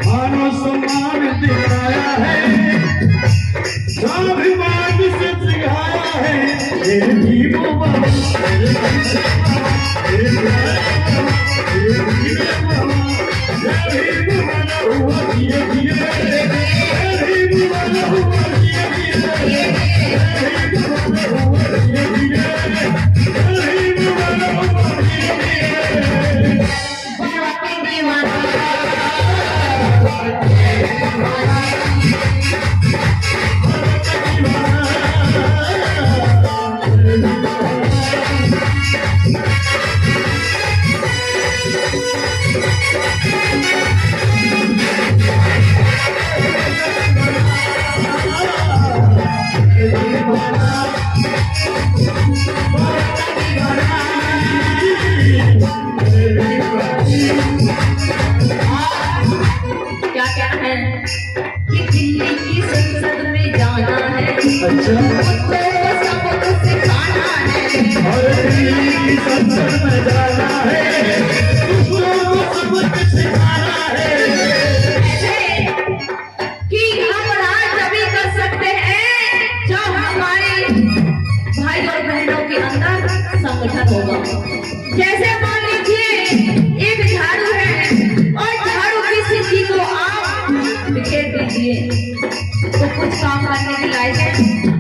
मानो सम्मान दिलाया है, स्वाभिमान से सिखाया है, ये भीमो बाबा, ये भीमो वाला हुआ धीरे धीरे, भीमो वाला हुआ धीरे धीरे, भीमो वाला हुआ धीरे धीरे, भीमो वाला हुआ धीरे धीरे। क्या क्या है कि दिल्ली की संसद में जाना है, अच्छा, सबक सिखाना है, और दिल्ली की संसद में जाना है, दूसरों को सबक सिखाना है। ऐसे कि हम राज तभी कर सकते हैं जब हमारे भाई और बहनों के अंदर संगठन होगा। जैसे मान लीजिए एक झाड़ू है और झाड़ू की सिद्धि को आप बिखेर दीजिए तो कुछ काम करने के लायक है,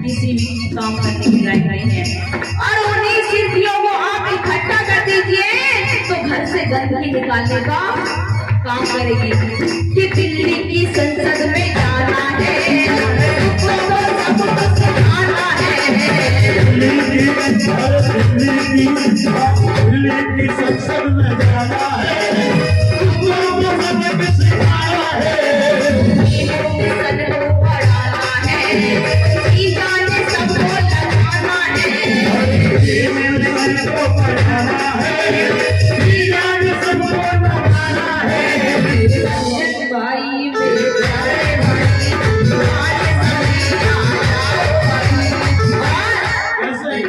किसी भी काम करने के लायक नहीं है। और उन्हीं सिद्धियों को आप इकट्ठा कर दीजिए तो घर से गंदगी निकालने का काम करेगी। कि दिल्ली की संसद में जाना है, सबको सिखाना है, दिल्ली की संसद में जाना है, दूसरों को सबक सिखाना है, सद को बढ़ाना है, ईजाने सबको लगाना है, सबको पढ़ाना है, ईजान सबको लगाना है। रंजन भाई मेरे प्यारे भाई, आज सभी ऐसे ही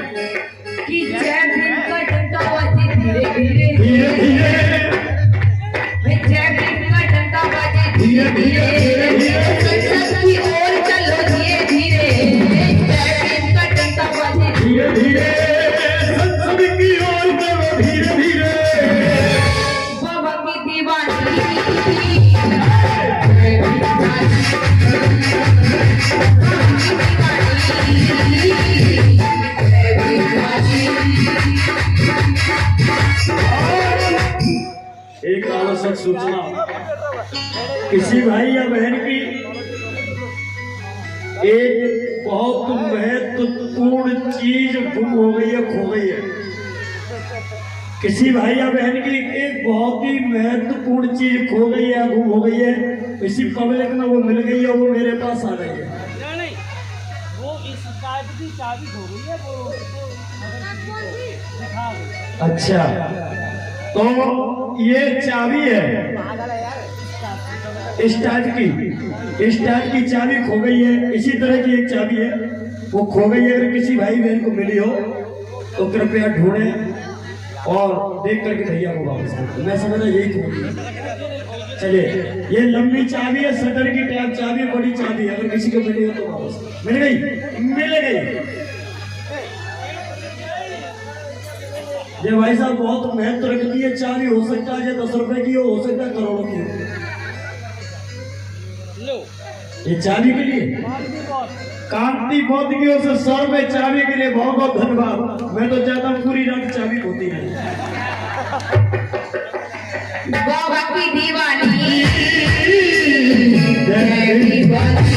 कि जय भीम का डंका बजे धीरे धीरे, धीरे धीरे, जय भीम का डंका बजे धीरे धीरे, संसद की ओर चलो धीरे धीरे, जय भीम का डंका बजे धीरे धीरे, संसद की ओर चलो धीरे धीरे। बाबा की दीवानी, एक आवश्यक सूचना, किसी भाई या बहन की एक बहुत महत्वपूर्ण चीज गुम हो गई है, खो गई है। किसी भाई या बहन की एक बहुत ही महत्वपूर्ण चीज खो गई है, गुम हो गई है, इसी पब्लिक में वो मिल गई है, वो मेरे पास आ गई है। नहीं, वो इस टाइप की चाबी खो गई है, वो उसको दिखा दो। अच्छा, तो ये चाबी है इस टाइप की चाबी खो गई है। इसी तरह की एक चाबी है, वो खो गई है। अगर किसी भाई बहन को मिली हो तो कृपया ढूंढें और देख करके भैया को वापस करें। मैं समझा यही खो गई। चलिए, ये लंबी चाबी है, शटर की टाइप चाबी, बड़ी चाबी है। अगर किसी को मिली हो तो वापस मिल गई। ये भाई साहब बहुत महत्व रखती है चाबी, हो सकता है 10 रुपए की हो सकता है करोड़ों की हो। ये चाबी के लिए कांति बौद्ध की ओर से 100 रुपए चाबी के लिए बहुत बहुत धन्यवाद। मैं तो चाहता हूँ पूरी रात चाबी होती है। बाबा की दीवानी, जय दीवानी।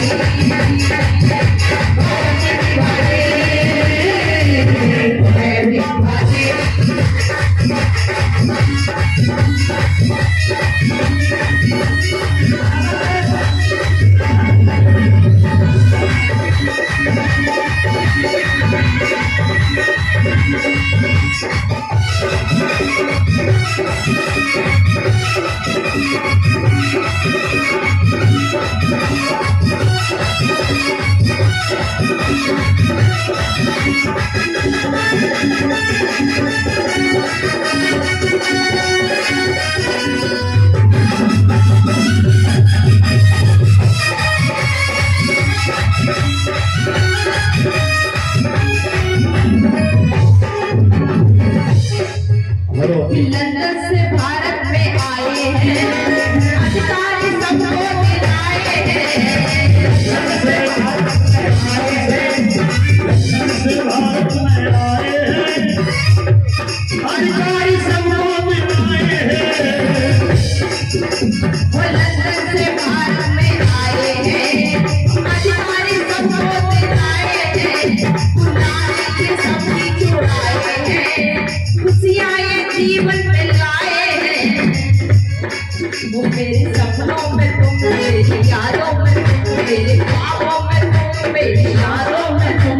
वो मेरे सपनों में तुम, मेरी यादों में तुम, मेरे ख्वाबों में तुम, मेरी यादों में तुम,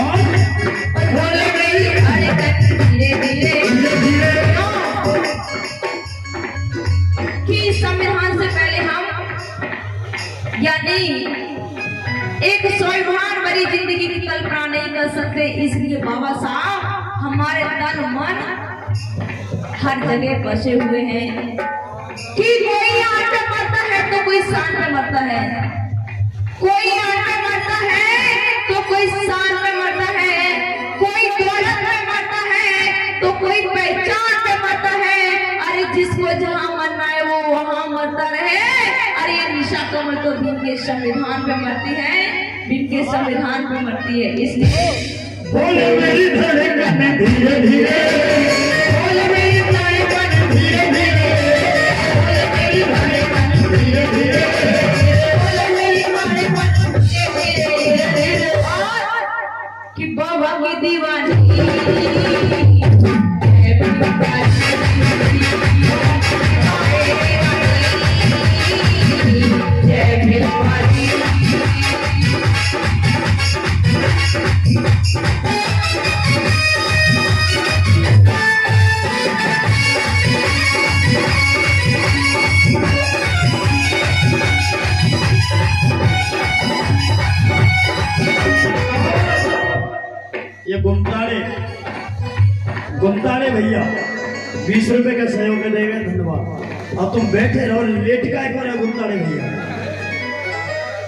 और बोले मेरी धड़कन धीरे धीरे कि संविधान से पहले हम यानी एक स्वाभिमान भरी जिंदगी की कल्पना नहीं कर सकते। इसलिए बाबा साहब हमारे तन मन हर जगह बसे हुए हैं कि कोई आग पे मरता है तो कोई शान पे मरता है, कोई आग पे मरता है तो कोई शान पे मरता है, कोई दौलत पे मरता है तो कोई पहचान पे मरता है। अरे जिसको जहाँ मरना है वो वहाँ मरता रहे। अरे ये निशा कमल तो भीम के संविधान पे मरती है, भीम के संविधान पे मरती है। इसलिए बोले मेरी धड़कन धीरे धीरे, बोले मेरी धड़कन धीरे धीरे, बोले मेरी धड़कन धीरे धीरे, बोले मेरी धड़कन धीरे धीरे, कि बाबा की दीवानी ये गुमताड़े भैया 20 रुपए का सहयोग में देंगे, धन्यवाद। अब तुम बैठे रहो, लेट का एक बार गुमताड़े भैया,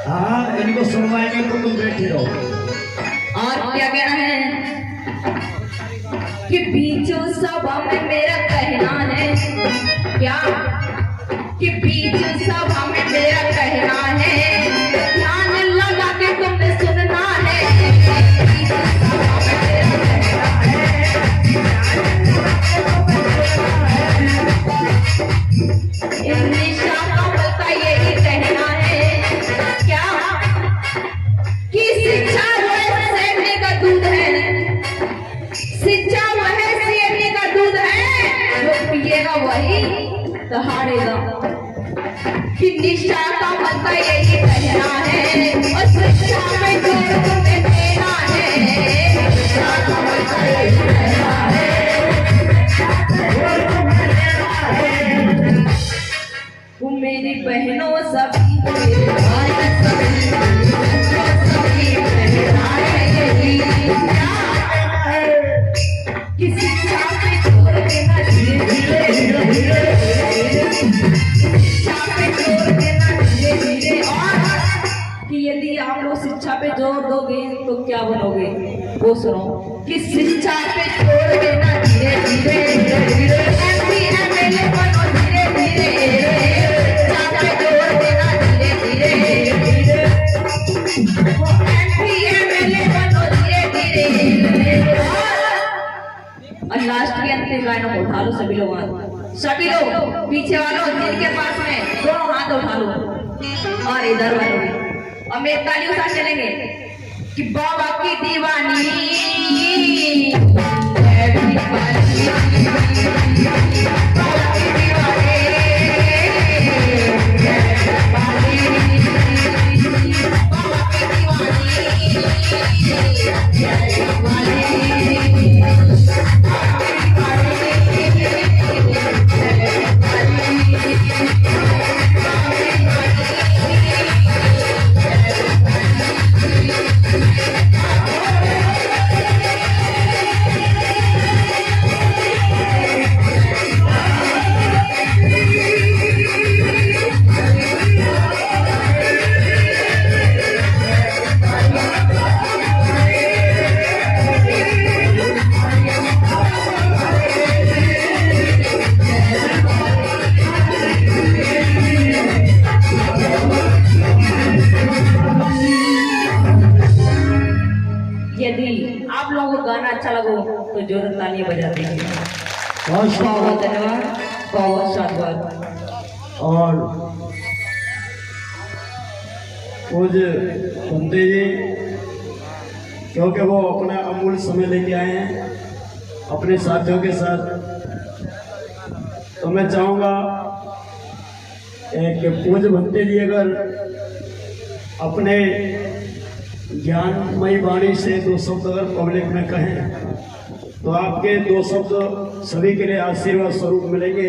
हाँ इनको सुनवाएंगे तो तुम बैठे रहो। और क्या कहना है कि बीचों सभा में मेरा कहना है, क्या कि बीचों सभा में मेरा कहना है, ध्यान लगा के तुमने सुनना है। बीचों सभा में मेरा कहना है, निशा कमल का यही कहना है, क्या कि शिक्षा वह सेवने का दूध है, शिक्षा वह सेवने का दूध है, जो पिएगा वही दहाड़ेगा। कि निशा कमल का यही कहना है, और शिक्षा में जोर तुम्हें देना है। निशा कमल का यही कहना है, वो मेरी बहनों सभी, मेरे भाई सभी, सभी कहना है यही, कि शिक्षा पे जोर देना धीरे धीरे, शिक्षा पे जोर देना धीरे धीरे, और कि यदि आप लोग शिक्षा पे जोर दोगे तो क्या बनोगे वो सुनो। कि शिक्षा पे जोर देना धीरे धीरे, MP MLA बनो धीरे धीरे, शिक्षा पे जोर देना धीरे धीरे, MP MLA बनो धीरे धीरे। और लास्ट की अंतिम लाइन को उठा लो सभी लोग, सभी लोग पीछे वालों जिनके पास में दोनों हाथ उठा लो, और इधर वालों भी, और मेरे तालियों साथ चलेंगे कि बाबा की दीवानी, बाबा की दीवानी, यदि आप लोगों को गाना अच्छा लगो तो जोर तालियां बजा दीजिए। बहुत बहुत धन्यवाद, बहुत साधुवाद। और पूज्य कुंती जी, क्योंकि वो अपना अमूल्य समय लेके आए हैं अपने साथियों के साथ, तो मैं चाहूँगा एक पूज्य भंते जी अगर अपने ज्ञानमयी वाणी से दो शब्द अगर पब्लिक में कहें तो आपके दो शब्द सभी के लिए आशीर्वाद स्वरूप मिलेंगे।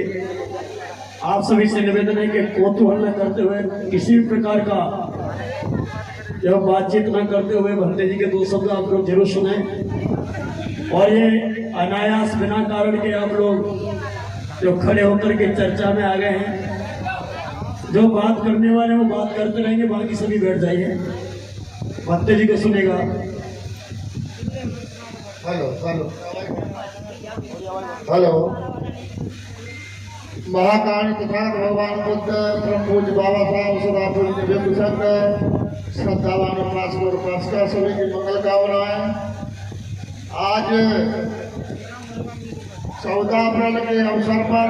आप सभी से निवेदन है कि कौतूहल न करते हुए, किसी भी प्रकार का जब बातचीत न करते हुए भंते जी के दो शब्द आप लोग जरूर सुने। और ये अनायास बिना कारण के आप लोग जो खड़े होकर के चर्चा में आ गए हैं, जो बात करने वाले वो बात करते रहेंगे, बाकी सभी बैठ जाइए, भंते जी को सुनेगा। Hello hello hello. महाकाल तथागत भगवान बुद्ध परम पूज्य बाबा साहब सदापुर दिव्य संघ श्रद्धावान उपासक और उपासिका सभी की मंगल कामनाएं। आज 14 अप्रैल के अवसर पर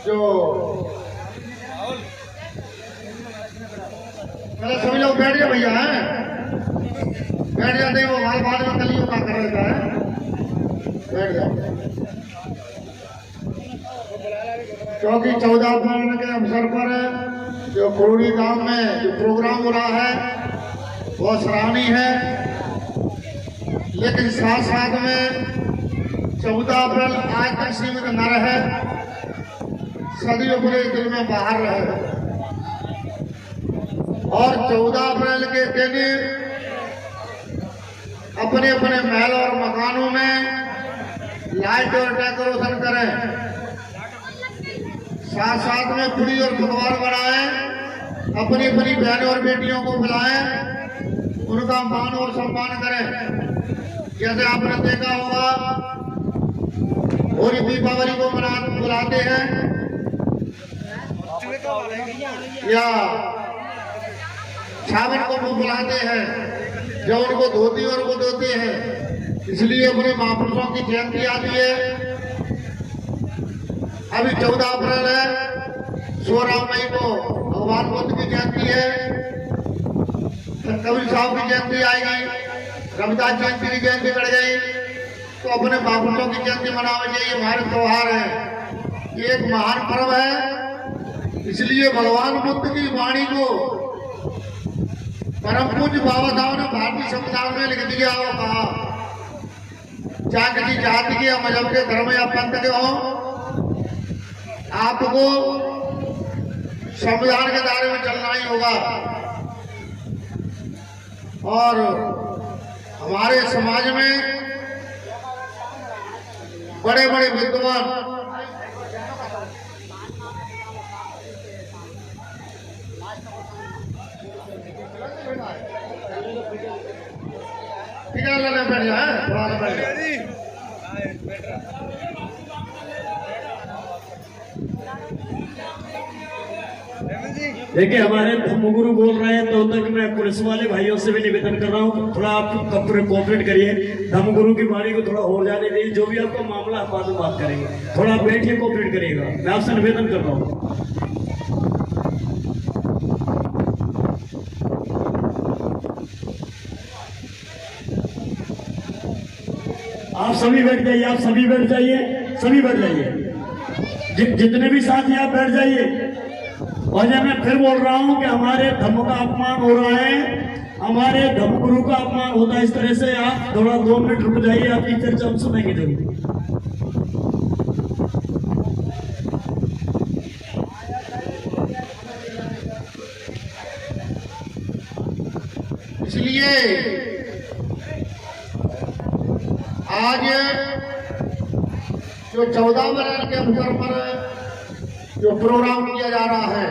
जो पहले सभी लोग बैठ गए भैया हैं, बैठ जाते वो हाल बाद में कलियों का कर लेता है, बैठ जाओ। क्योंकि 14 अप्रैल के अवसर पर जो कुरूड़ी गांव में जो प्रोग्राम हो रहा है वो सराहनीय है, लेकिन साथ साथ में 14 अप्रैल आज तक सीमित न रहे, सदियों पूरे दिल में बाहर रहे। और 14 अप्रैल के दिन अपने अपने महल और मकानों में लाइट और डेकोरेशन करें, साथ साथ में पूरी और पकवान बनाएं, अपनी अपनी बहनों और बेटियों को बुलाएं, उनका मान और सम्मान करें। जैसे आपने देखा होगा होली दीपावली को बुलाते हैं या सावन को वो बुलाते हैं, जो उनको धोती और वो धोते हैं। इसलिए अपने महापुरुषों की जयंती आती है। अभी 14 अप्रैल है, 16 मई को भगवान बुद्ध की जयंती है, कबीर साहब की जयंती आएगी, रविदास जयंती की जयंती बढ़ गई, तो अपने महापुरुषों की जयंती मनावे चाहिए। हमारे त्योहार है, ये एक महान पर्व है। इसलिए भगवान बुद्ध की वाणी को परम पूज्य बाबा साहब ने भारतीय संविधान में लिख दिया और कहा, चाहे किसी जाति के या मजहब के, धर्म या पंथ के हो, आपको संविधान के दायरे में चलना ही होगा। और हमारे समाज में बड़े बड़े विद्वान ठीक है, लड़ने बैठ जाए, थोड़ा सा बैठ जाए। देखिए हमारे धर्मगुरु बोल रहे हैं, तो तक मैं पुलिस वाले भाइयों से भी निवेदन कर रहा हूँ, थोड़ा आप कोऑपरेट करिए, धर्मगुरु की वाणी को थोड़ा और जाने दीजिए। जो भी आपका मामला है बाद में बात करेंगे, थोड़ा आप बैठिए, कोऑपरेट करिएगा, मैं आपसे निवेदन कर रहा हूँ। आप सभी बैठ जाइए, आप सभी बैठ जाइए, सभी बैठ जाइए, जितने भी साथी आप बैठ जाइए। और जब मैं फिर बोल रहा हूं कि हमारे धर्म का अपमान हो रहा है, हमारे धर्मगुरु का अपमान होता है, इस तरह से आप थोड़ा 2 मिनट रुक जाइए, आपकी चर्चा हम सुनेंगे जरूर। इसलिए आज जो 14 अप्रैल के अवसर पर जो प्रोग्राम किया जा रहा है,